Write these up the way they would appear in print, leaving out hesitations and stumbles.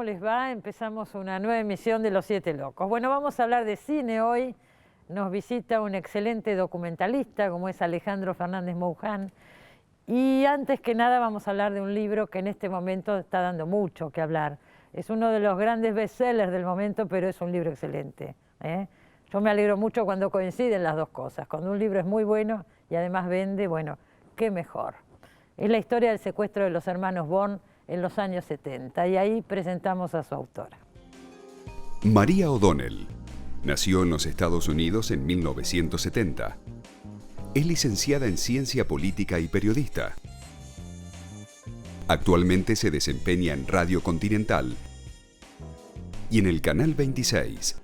¿cómo les va? Empezamos una nueva emisión de Los Siete Locos. Bueno, vamos a hablar de cine hoy. Nos visita un excelente documentalista como es Alejandro Fernández Mouján. Y antes que nada vamos a hablar de un libro que en este momento está dando mucho que hablar. Es uno de los grandes bestsellers del momento, pero es un libro excelente, ¿eh? Yo me alegro mucho cuando coinciden las dos cosas. Cuando un libro es muy bueno y además vende, bueno, qué mejor. Es la historia del secuestro de los hermanos Born en los años 70, y ahí presentamos a su autora. María O'Donnell nació en los Estados Unidos en 1970. Es licenciada en Ciencia Política y periodista. Actualmente se desempeña en Radio Continental y en el Canal 26.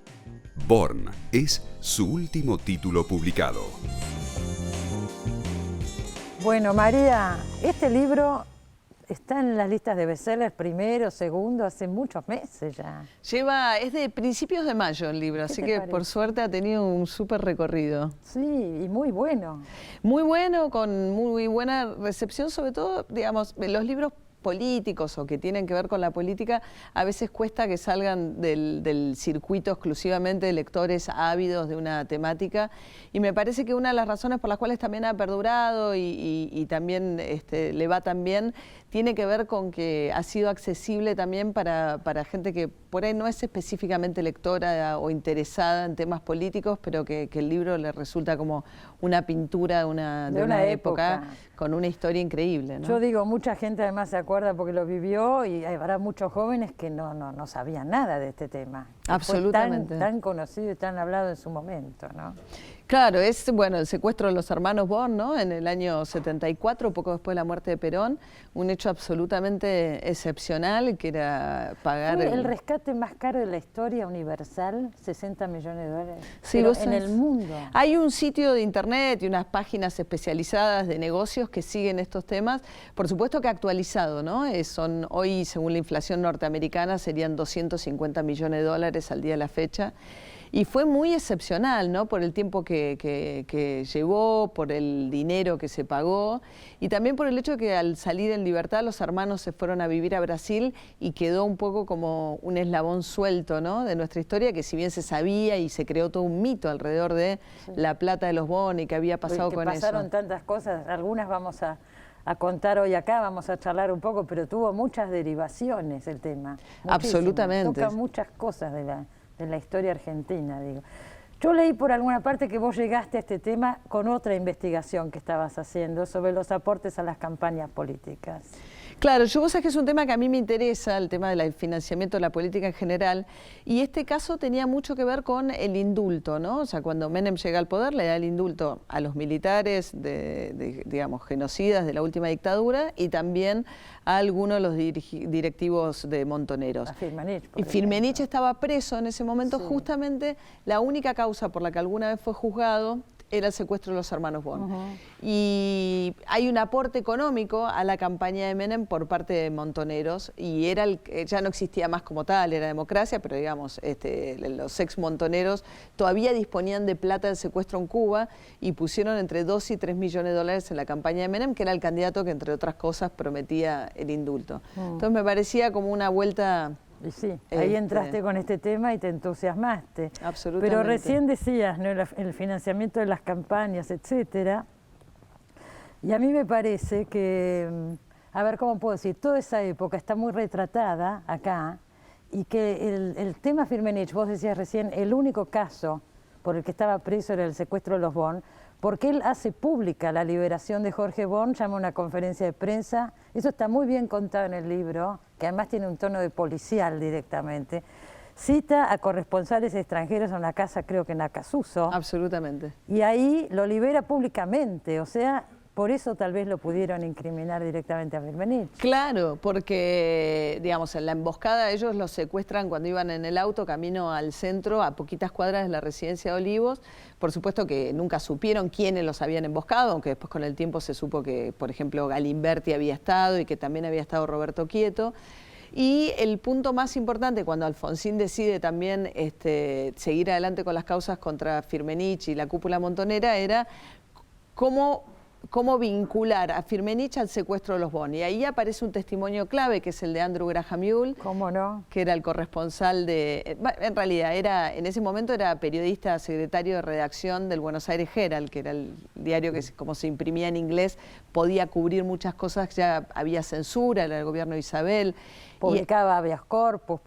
Born es su último título publicado. Bueno, María, este libro está en las listas de bestsellers primero, segundo, hace muchos meses ya. Es de principios de mayo el libro, así que por suerte ha tenido un súper recorrido. Sí, y muy bueno. Muy bueno, con muy buena recepción, sobre todo, digamos, los libros políticos o que tienen que ver con la política, a veces cuesta que salgan del circuito exclusivamente de lectores ávidos de una temática, y me parece que una de las razones por las cuales también ha perdurado y también le va tan bien, tiene que ver con que ha sido accesible también para gente que por ahí no es específicamente lectora o interesada en temas políticos, pero que el libro le resulta como una pintura de una época con una historia increíble, ¿no? Yo digo, mucha gente además se acuerda porque lo vivió, y habrá muchos jóvenes que no sabían nada de este tema. Absolutamente. Fue tan conocido y tan hablado en su momento, ¿no? Claro, es el secuestro de los hermanos Born, ¿no? En el año 74, poco después de la muerte de Perón, un hecho absolutamente excepcional, que era pagar... Fue el rescate más caro de la historia universal, 60 millones de dólares, sí, pero en el mundo. Hay un sitio de internet y unas páginas especializadas de negocios que siguen estos temas, por supuesto que actualizado, ¿no? Son hoy, según la inflación norteamericana, serían 250 millones de dólares al día de la fecha. Y fue muy excepcional, ¿no? Por el tiempo que llevó, por el dinero que se pagó, y también por el hecho de que al salir en libertad los hermanos se fueron a vivir a Brasil y quedó un poco como un eslabón suelto, ¿no? De nuestra historia, que si bien se sabía y se creó todo un mito alrededor de la plata de los Born y que había pasado con eso. Pasaron tantas cosas, algunas vamos a contar hoy acá, vamos a charlar un poco, pero tuvo muchas derivaciones el tema. Absolutamente. Toca muchas cosas de la historia argentina, digo. Yo leí por alguna parte que vos llegaste a este tema con otra investigación que estabas haciendo sobre los aportes a las campañas políticas. Claro, vos sabés que es un tema que a mí me interesa, el tema del financiamiento de la política en general, y este caso tenía mucho que ver con el indulto, ¿no? O sea, cuando Menem llega al poder, le da el indulto a los militares, digamos, genocidas de la última dictadura, y también a algunos de los directivos de Montoneros. A Firmenich, y Firmenich estaba preso en ese momento, sí. Justamente la única causa por la que alguna vez fue juzgado era el secuestro de los hermanos Born. Y hay un aporte económico a la campaña de Menem por parte de Montoneros, y ya no existía más como tal, era democracia, pero digamos, los ex Montoneros todavía disponían de plata del secuestro en Cuba y pusieron entre 2 y 3 millones de dólares en la campaña de Menem, que era el candidato que, entre otras cosas, prometía el indulto. Entonces me parecía como una vuelta... Y sí, ahí entraste con este tema y te entusiasmaste. Absolutamente. Pero recién decías, ¿no?, el financiamiento de las campañas, etcétera. Y a mí me parece que, a ver, ¿cómo puedo decir? Toda esa época está muy retratada acá, y que el tema Firmenich, vos decías recién, el único caso por el que estaba preso era el secuestro de los Born, porque él hace pública la liberación de Jorge Born, llama a una conferencia de prensa, eso está muy bien contado en el libro, que además tiene un tono de policial directamente, cita a corresponsales extranjeros a una casa, creo que en Acasuso. Absolutamente. Y ahí lo libera públicamente, o sea, por eso tal vez lo pudieron incriminar directamente a Firmenich. Claro, porque, digamos, en la emboscada ellos los secuestran cuando iban en el auto camino al centro, a poquitas cuadras de la residencia de Olivos. Por supuesto que nunca supieron quiénes los habían emboscado, aunque después con el tiempo se supo que, por ejemplo, Galimberti había estado y que también había estado Roberto Quieto. Y el punto más importante, cuando Alfonsín decide también seguir adelante con las causas contra Firmenich y la cúpula montonera, era cómo cómo vincular a Firmenich al secuestro de los Bon. Y ahí aparece un testimonio clave, que es el de Andrew Graham Yule, ¿Cómo no? que era el corresponsal en realidad, en ese momento era periodista, secretario de redacción del Buenos Aires Herald, que era el diario que, como se imprimía en inglés, podía cubrir muchas cosas, ya había censura, era el gobierno de Isabel. Publicaba habeas corpus,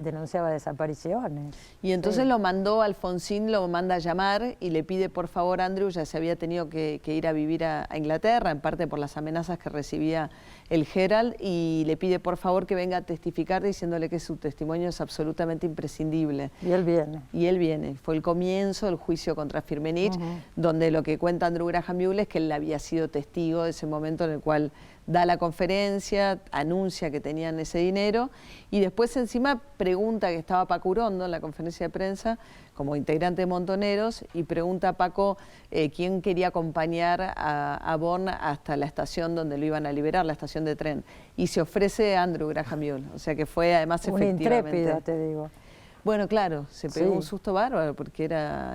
denunciaba desapariciones. Y entonces lo mandó, Alfonsín lo manda a llamar y le pide por favor, Andrew, ya se había tenido que ir a vivir a Inglaterra, en parte por las amenazas que recibía el Herald, y le pide por favor que venga a testificar diciéndole que su testimonio es absolutamente imprescindible. Y él viene. Y él viene. Fue el comienzo del juicio contra Firmenich, donde lo que cuenta Andrew Graham Yule es que él había sido testigo de ese momento en el cual da la conferencia, anuncia que tenían ese dinero y después encima pregunta, que estaba Paco Urondo en la conferencia de prensa como integrante de Montoneros, y pregunta a Paco quién quería acompañar a Bon hasta la estación donde lo iban a liberar, la estación de tren, y se ofrece Andrew Graham Yule, o sea que fue además un efectivamente... intrépido, te digo. Bueno, claro, se pegó Sí. un susto bárbaro porque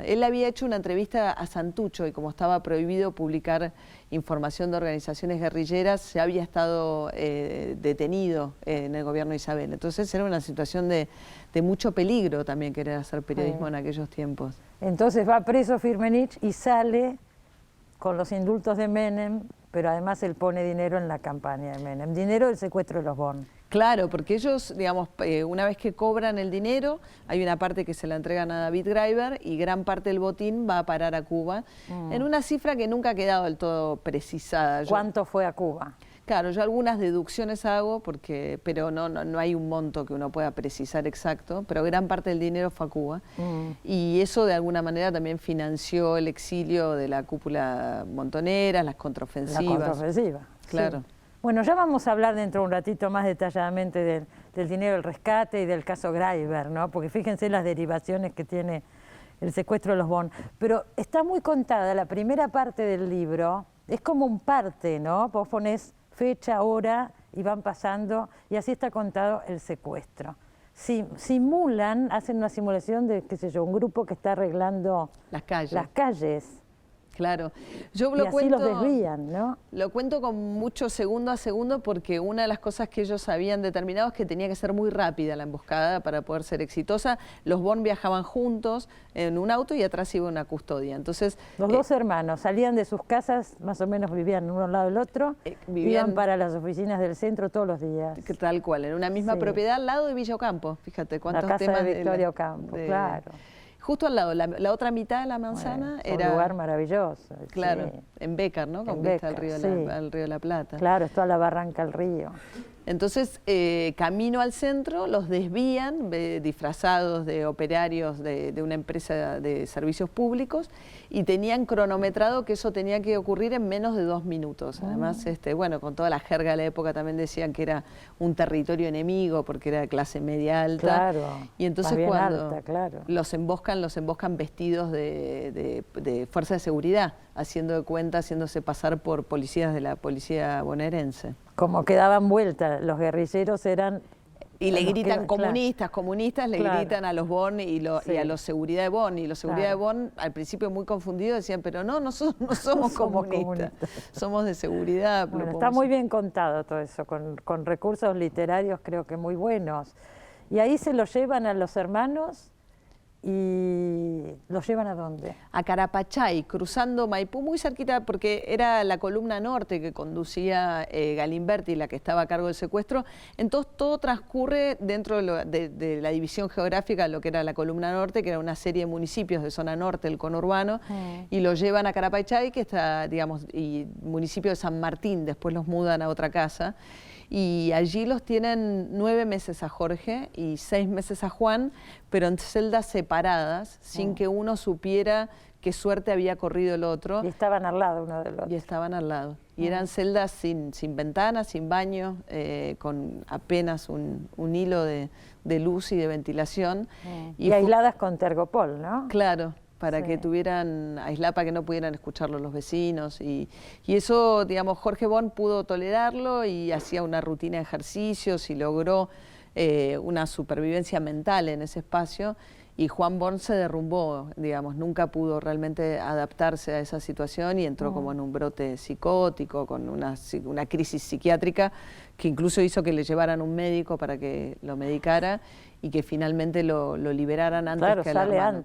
él había hecho una entrevista a Santucho y como estaba prohibido publicar información de organizaciones guerrilleras, se había estado detenido en el gobierno de Isabel. Entonces era una situación de mucho peligro también querer hacer periodismo en aquellos tiempos. Entonces va preso Firmenich y sale con los indultos de Menem, pero además él pone dinero en la campaña de Menem, dinero del secuestro de los Bon. Claro, porque ellos, digamos, una vez que cobran el dinero, hay una parte que se la entregan a David Graeber y gran parte del botín va a parar a Cuba, en una cifra que nunca ha quedado del todo precisada. ¿Cuánto fue a Cuba? Claro, yo algunas deducciones hago, pero no hay un monto que uno pueda precisar exacto, pero gran parte del dinero fue a Cuba. Y eso de alguna manera también financió el exilio de la cúpula montonera, las contraofensivas. La contraofensiva. Claro. Sí. Bueno, ya vamos a hablar dentro de un ratito más detalladamente del dinero del rescate y del caso Graeber, ¿no? Porque fíjense las derivaciones que tiene el secuestro de los Bon. Pero está muy contada la primera parte del libro, es como un parte, ¿no? Vos ponés fecha, hora y van pasando, y así está contado el secuestro. Simulan, hacen una simulación de, qué sé yo, un grupo que está arreglando las calles. Claro. Yo y así los desvían, ¿no? Lo cuento con mucho segundo a segundo porque una de las cosas que ellos habían determinado es que tenía que ser muy rápida la emboscada para poder ser exitosa. Los Bon viajaban juntos en un auto y atrás iba una custodia. Entonces, los dos hermanos salían de sus casas, más o menos vivían uno al lado del otro, iban para las oficinas del centro todos los días. Tal cual, en una misma propiedad al lado de Villa Ocampo. Fíjate cuántos temas. La casa de Victoria Ocampo, claro. Justo al lado, la otra mitad de la manzana era... un lugar maravilloso. Claro, sí. En Bécar, ¿no? Con vista al río de la Plata. Claro, es toda la barranca al río. Entonces, camino al centro, los desvían, disfrazados de operarios de una empresa de servicios públicos, y tenían cronometrado que eso tenía que ocurrir en menos de 2 minutos. Además, bueno, con toda la jerga de la época también decían que era un territorio enemigo porque era de clase media alta. Claro, y entonces más bien cuando alta, claro. los emboscan vestidos de fuerza de seguridad, haciendo de cuenta, haciéndose pasar por policías de la policía bonaerense. Como que daban vuelta, los guerrilleros eran... Y le gritan comunistas, le gritan a los Bon y a los seguridad de Bon. Y los seguridad de Bon, al principio muy confundidos, decían, pero no somos comunistas, somos de seguridad. Bueno, está muy bien contado todo eso, con recursos literarios creo que muy buenos. Y ahí se lo llevan a los hermanos. ¿Y los llevan a dónde? A Carapachay, cruzando Maipú, muy cerquita, porque era la columna norte que conducía Galimberti, la que estaba a cargo del secuestro. Entonces todo transcurre dentro de la división geográfica, lo que era la columna norte, que era una serie de municipios de zona norte del conurbano, y lo llevan a Carapachay, que está, digamos, y municipio de San Martín, después los mudan a otra casa. Y allí los tienen 9 meses a Jorge y 6 meses a Juan, pero en celdas separadas, sin que uno supiera qué suerte había corrido el otro. Y estaban al lado uno del otro. Y estaban al lado. Y eran celdas sin ventanas, sin baño, con apenas un hilo de luz y de ventilación. Y aisladas con Tergopol, ¿no? Claro. Para que tuvieran aislada, para que no pudieran escucharlo los vecinos. Y eso, digamos, Jorge Bon pudo tolerarlo y hacía una rutina de ejercicios y logró una supervivencia mental en ese espacio. Y Juan Born se derrumbó, digamos, nunca pudo realmente adaptarse a esa situación y entró como en un brote psicótico, con una crisis psiquiátrica que incluso hizo que le llevaran un médico para que lo medicara y que finalmente lo liberaran antes que al hermano.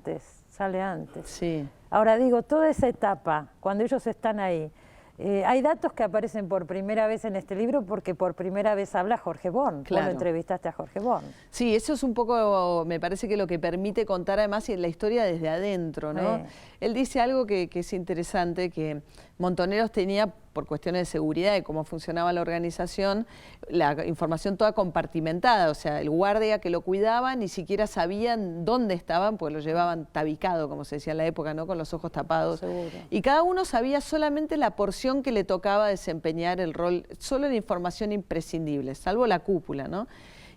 Sale antes. Sí. Ahora digo, toda esa etapa, cuando ellos están ahí, hay datos que aparecen por primera vez en este libro porque por primera vez habla Jorge Born. Claro. Vos lo entrevistaste a Jorge Born. Sí, eso es un poco, me parece que lo que permite contar además la historia desde adentro, ¿no? Él dice algo que es interesante, que Montoneros tenía, por cuestiones de seguridad y cómo funcionaba la organización, la información toda compartimentada, o sea, el guardia que lo cuidaba ni siquiera sabían dónde estaban, pues lo llevaban tabicado, como se decía en la época, ¿no? Con los ojos tapados. Seguro. Y cada uno sabía solamente la porción que le tocaba desempeñar el rol, solo la información imprescindible, salvo la cúpula, ¿no?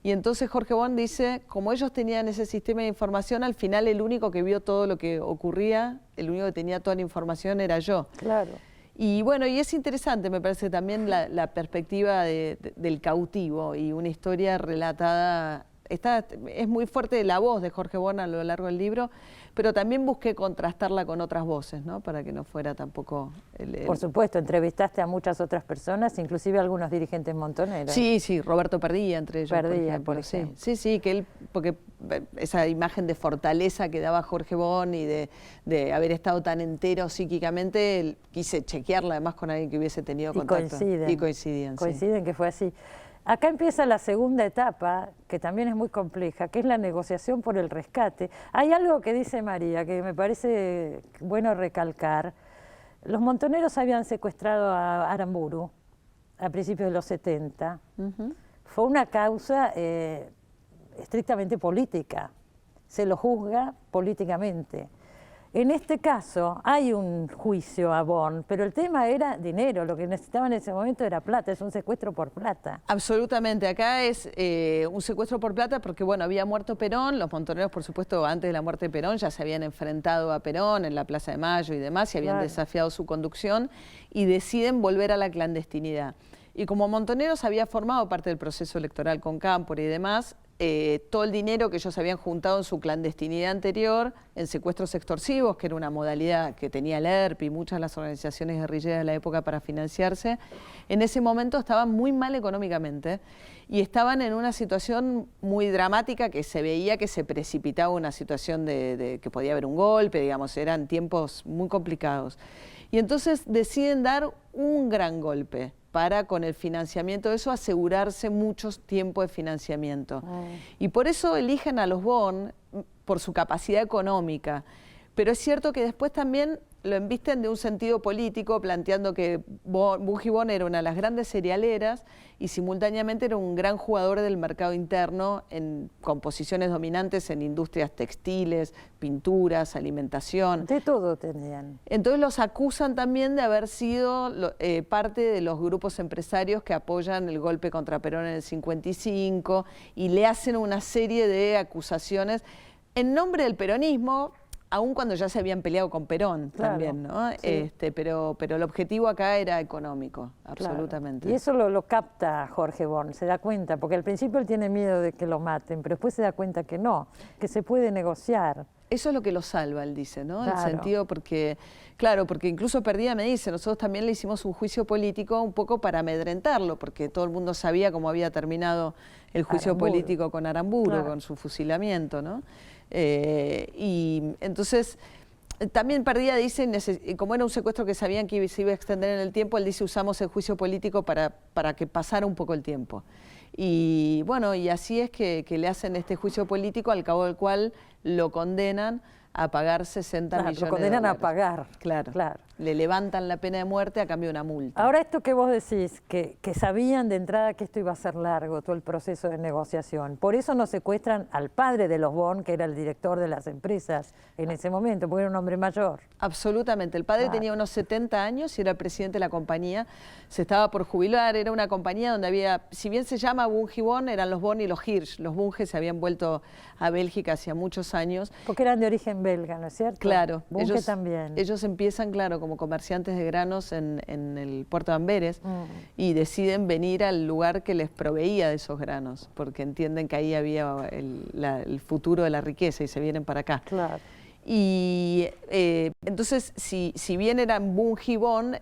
Y entonces Jorge Born dice, como ellos tenían ese sistema de información, al final el único que vio todo lo que ocurría, el único que tenía toda la información era yo. Claro. Y bueno, y es interesante, me parece también la perspectiva del cautivo y una historia relatada. Es muy fuerte la voz de Jorge Born a lo largo del libro, pero también busqué contrastarla con otras voces, ¿no? Para que no fuera tampoco... Por supuesto, entrevistaste a muchas otras personas, inclusive a algunos dirigentes montoneros. Sí, sí, Roberto Perdía entre ellos, por ejemplo. Sí, sí, que él, porque esa imagen de fortaleza que daba Jorge Born y de haber estado tan entero psíquicamente, quise chequearla además con alguien que hubiese tenido contacto. Y coinciden. Coinciden que fue así. Acá empieza la segunda etapa, que también es muy compleja, que es la negociación por el rescate. Hay algo que dice María, que me parece bueno recalcar. Los montoneros habían secuestrado a Aramburu a principios de los 70. Fue una causa estrictamente política. Se lo juzga políticamente. En este caso hay un juicio a Born, pero el tema era dinero, lo que necesitaban en ese momento era plata, es un secuestro por plata. Absolutamente, acá es un secuestro por plata porque bueno, había muerto Perón, los montoneros por supuesto antes de la muerte de Perón ya se habían enfrentado a Perón en la Plaza de Mayo y demás y habían desafiado su conducción y deciden volver a la clandestinidad. Y como Montoneros había formado parte del proceso electoral con Cámpora y demás, todo el dinero que ellos habían juntado en su clandestinidad anterior, en secuestros extorsivos, que era una modalidad que tenía el ERP y muchas de las organizaciones guerrilleras de la época para financiarse, en ese momento estaban muy mal económicamente y estaban en una situación muy dramática que se veía que se precipitaba una situación de que podía haber un golpe, digamos, eran tiempos muy complicados. Y entonces deciden dar un gran golpe para con el financiamiento de eso asegurarse mucho tiempo de financiamiento. Y por eso eligen a los Born por su capacidad económica. Pero es cierto que después también lo embisten de un sentido político, planteando que Bungie Born era una de las grandes cerealeras y simultáneamente era un gran jugador del mercado interno con posiciones dominantes en industrias textiles, pinturas, alimentación. De todo tenían. Entonces los acusan también de haber sido parte de los grupos empresarios que apoyan el golpe contra Perón en el 55 y le hacen una serie de acusaciones en nombre del peronismo, aun cuando ya se habían peleado con Perón también, ¿no? Sí. Pero el objetivo acá era económico, absolutamente. Claro. Y eso lo capta Jorge Born, se da cuenta, porque al principio él tiene miedo de que lo maten, pero después se da cuenta que no, que se puede negociar. Eso es lo que lo salva, él dice, ¿no? Claro. En el sentido porque, claro, porque incluso Perdía me dice, nosotros también le hicimos un juicio político un poco para amedrentarlo, porque todo el mundo sabía cómo había terminado el juicio político con Aramburu, con su fusilamiento, ¿no? Y entonces también Perdía dice, como era un secuestro que sabían que se iba a extender en el tiempo, él dice usamos el juicio político para que pasara un poco el tiempo. Y bueno, y así es que le hacen este juicio político al cabo del cual lo condenan a pagar 60 millones de dólares. Lo condenan a pagar. Claro. Le levantan la pena de muerte a cambio de una multa. Ahora esto que vos decís, que sabían de entrada que esto iba a ser largo, todo el proceso de negociación. Por eso no secuestran al padre de los Born, que era el director de las empresas en ese momento, porque era un hombre mayor. Absolutamente. El padre tenía unos 70 años y era presidente de la compañía. Se estaba por jubilar. Era una compañía donde había, si bien se llama Bungie Born, eran los Born y los Hirsch. Los Bunge se habían vuelto a Bélgica hacía muchos años. Porque eran de origen belga, ¿no es cierto? Claro. Bunge también. Ellos empiezan, claro, como comerciantes de granos en el puerto de Amberes y deciden venir al lugar que les proveía de esos granos, porque entienden que ahí había el futuro de la riqueza y se vienen para acá. Claro. Y entonces, si bien eran Bunge y Bonn,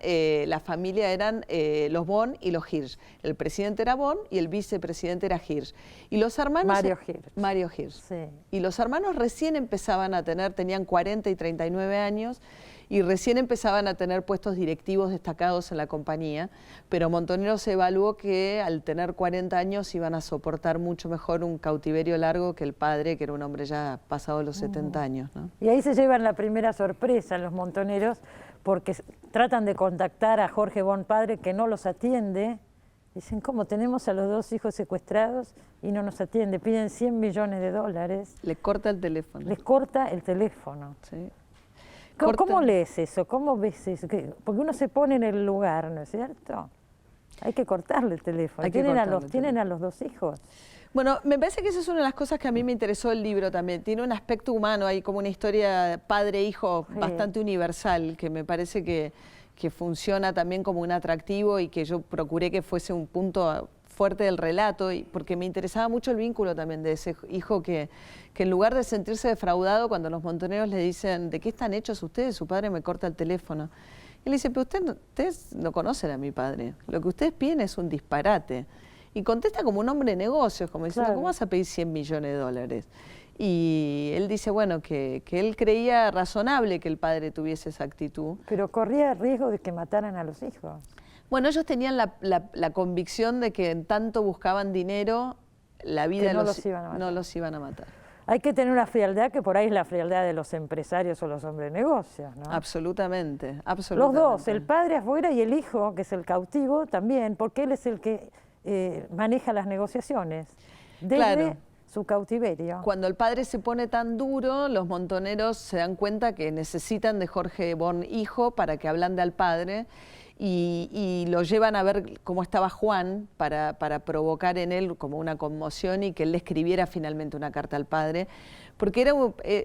la familia eran los Bonn y los Hirsch. El presidente era Bonn y el vicepresidente era Hirsch. Y los hermanos... Mario Hirsch. Sí. Y los hermanos recién empezaban a tenían 40 y 39 años, y recién empezaban a tener puestos directivos destacados en la compañía, pero Montoneros evaluó que al tener 40 años iban a soportar mucho mejor un cautiverio largo que el padre, que era un hombre ya pasado los 70 años, ¿no? Y ahí se llevan la primera sorpresa los Montoneros, porque tratan de contactar a Jorge Bonn padre, que no los atiende. Dicen, ¿cómo tenemos a los dos hijos secuestrados y no nos atiende? Piden $100 millones. Le corta el teléfono. Les corta el teléfono. Sí. ¿Cómo lees eso? ¿Cómo ves eso? Porque uno se pone en el lugar, ¿no es cierto? Hay que cortarle el teléfono. ¿Tienen a los dos hijos? Bueno, me parece que esa es una de las cosas que a mí me interesó el libro también. Tiene un aspecto humano, hay como una historia padre-hijo bastante universal, que me parece que funciona también como un atractivo y que yo procuré que fuese un punto fuerte del relato, porque me interesaba mucho el vínculo también de ese hijo que en lugar de sentirse defraudado cuando los Montoneros le dicen, ¿de qué están hechos ustedes? Su padre me corta el teléfono. Y le dice, pero ustedes no conocen a mi padre, lo que ustedes piden es un disparate. Y contesta como un hombre de negocios, como diciendo, ¿cómo vas a pedir $100 millones? Y él dice, bueno, que él creía razonable que el padre tuviese esa actitud. Pero corría el riesgo de que mataran a los hijos. Bueno, ellos tenían la convicción de que en tanto buscaban dinero, la vida no los iban a matar. Hay que tener una frialdad que por ahí es la frialdad de los empresarios o los hombres de negocios, ¿no? Absolutamente, absolutamente. Los dos, el padre afuera y el hijo, que es el cautivo, también, porque él es el que maneja las negociaciones desde su cautiverio. Cuando el padre se pone tan duro, los Montoneros se dan cuenta que necesitan de Jorge Bonn hijo para que ablande al padre. Y lo llevan a ver cómo estaba Juan para provocar en él como una conmoción y que él le escribiera finalmente una carta al padre, porque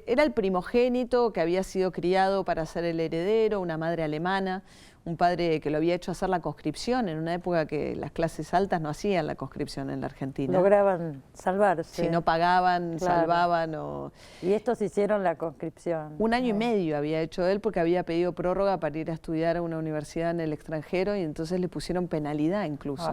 era el primogénito que había sido criado para ser el heredero, una madre alemana, un padre que lo había hecho hacer la conscripción en una época que las clases altas no hacían la conscripción en la Argentina. Lograban salvarse. Si no pagaban, salvaban. Y estos hicieron la conscripción. Un año y medio había hecho él porque había pedido prórroga para ir a estudiar a una universidad en el extranjero y entonces le pusieron penalidad incluso.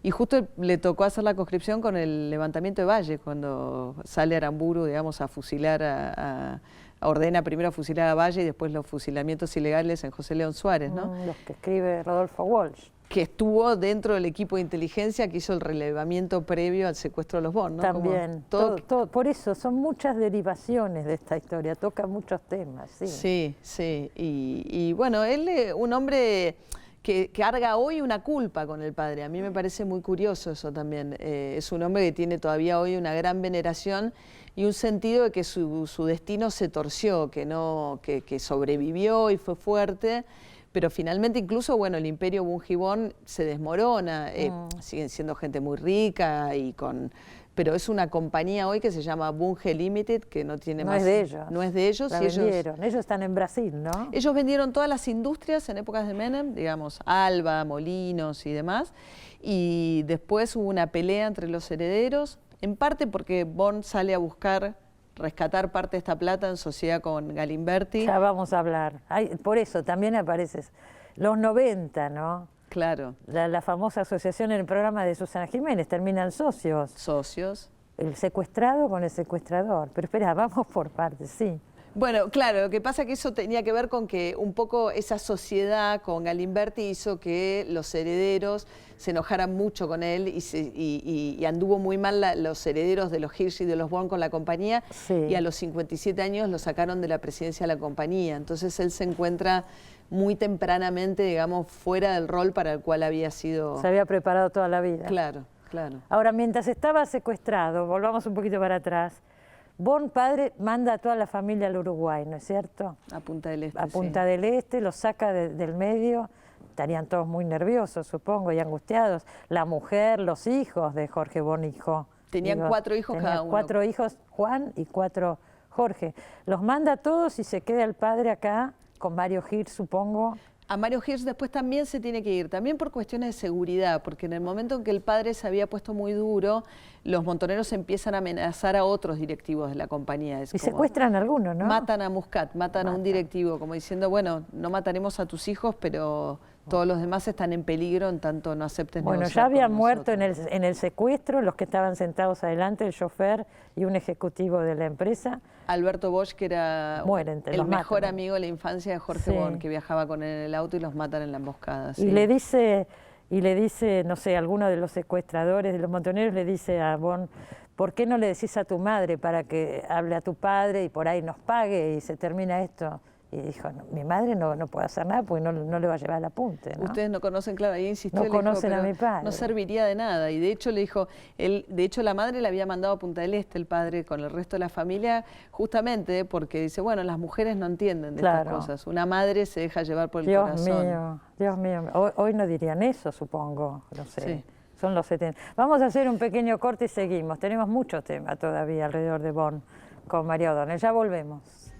Y justo le tocó hacer la conscripción con el levantamiento de Valle, cuando sale Aramburu, digamos, a fusilar ordena primero fusilar a Valle y después los fusilamientos ilegales en José León Suárez, ¿no? Los que escribe Rodolfo Walsh. Que estuvo dentro del equipo de inteligencia que hizo el relevamiento previo al secuestro de los Bonn, ¿no? También, todo, por eso son muchas derivaciones de esta historia, toca muchos temas, sí. Sí, sí, y bueno, él un hombre que carga hoy una culpa con el padre, a mí me parece muy curioso eso también, es un hombre que tiene todavía hoy una gran veneración y un sentido de que su destino se torció, que sobrevivió y fue fuerte, pero finalmente incluso, bueno, el imperio Bunge y Bonn se desmorona, siguen siendo gente muy rica pero es una compañía hoy que se llama Bunge Limited, que no tiene más... No es de ellos. No es de ellos. La vendieron. Ellos están en Brasil, ¿no? Ellos vendieron todas las industrias en épocas de Menem, digamos, Alba, Molinos y demás, y después hubo una pelea entre los herederos, en parte porque Bonn sale a rescatar parte de esta plata en sociedad con Galimberti. Ya vamos a hablar. Por eso también apareces. Los 90, ¿no? Claro. La famosa asociación en el programa de Susana Jiménez, terminan socios. Socios. El secuestrado con el secuestrador. Pero espera, vamos por partes, sí. Bueno, claro, lo que pasa es que eso tenía que ver con que un poco esa sociedad con Galimberti hizo que los herederos se enojaran mucho con él y anduvo muy mal los herederos de los Hirsch y de los Bonn con la compañía, y a los 57 años lo sacaron de la presidencia de la compañía. Entonces él se encuentra muy tempranamente, digamos, fuera del rol para el cual había sido... Se había preparado toda la vida. Claro, claro. Ahora, mientras estaba secuestrado, volvamos un poquito para atrás, Bonn padre manda a toda la familia al Uruguay, ¿no es cierto? A Punta del Este. A Punta del Este, los saca del medio, estarían todos muy nerviosos, supongo, y angustiados. La mujer, los hijos de Jorge Bonn hijo. Tenían 4 hijos cada uno. 4 hijos, Juan y 4 Jorge. Los manda a todos y se queda el padre acá con Mario Hirsch, supongo. A Mario Hirsch después también se tiene que ir, también por cuestiones de seguridad, porque en el momento en que el padre se había puesto muy duro, los montoneros empiezan a amenazar a otros directivos de la compañía. Y secuestran a algunos, ¿no? Matan a Muscat, matan a un directivo, como diciendo, bueno, no mataremos a tus hijos, pero todos los demás están en peligro, en tanto no aceptes Bueno, negociar ya habían con muerto nosotros. en el secuestro los que estaban sentados adelante, el chofer y un ejecutivo de la empresa. Alberto Bosch, que era Mueren, el los mejor matan. amigo de la infancia de Jorge Sí. Bon, que viajaba con él en el auto y los matan en la emboscada. Y sí. le dice, no sé, alguno de los secuestradores, de los montoneros, le dice a Bon, ¿por qué no le decís a tu madre para que hable a tu padre y por ahí nos pague y se termina esto? Y dijo, no, mi madre no puede hacer nada porque no le va a llevar el apunte, ¿no? Ustedes no conocen, claro, ahí insistió. No le dijo, conocen a "Pero mi padre". no serviría de nada. Y de hecho le dijo, de hecho la madre le había mandado a Punta del Este el padre con el resto de la familia, justamente porque dice, bueno, las mujeres no entienden de Claro. estas cosas. Una madre se deja llevar por el Dios corazón. mío, Dios mío. Hoy no dirían eso, supongo, no sé. Sí. Son los 70. Vamos a hacer un pequeño corte y seguimos. Tenemos mucho tema todavía alrededor de Bon con María O'Donnell. Ya volvemos.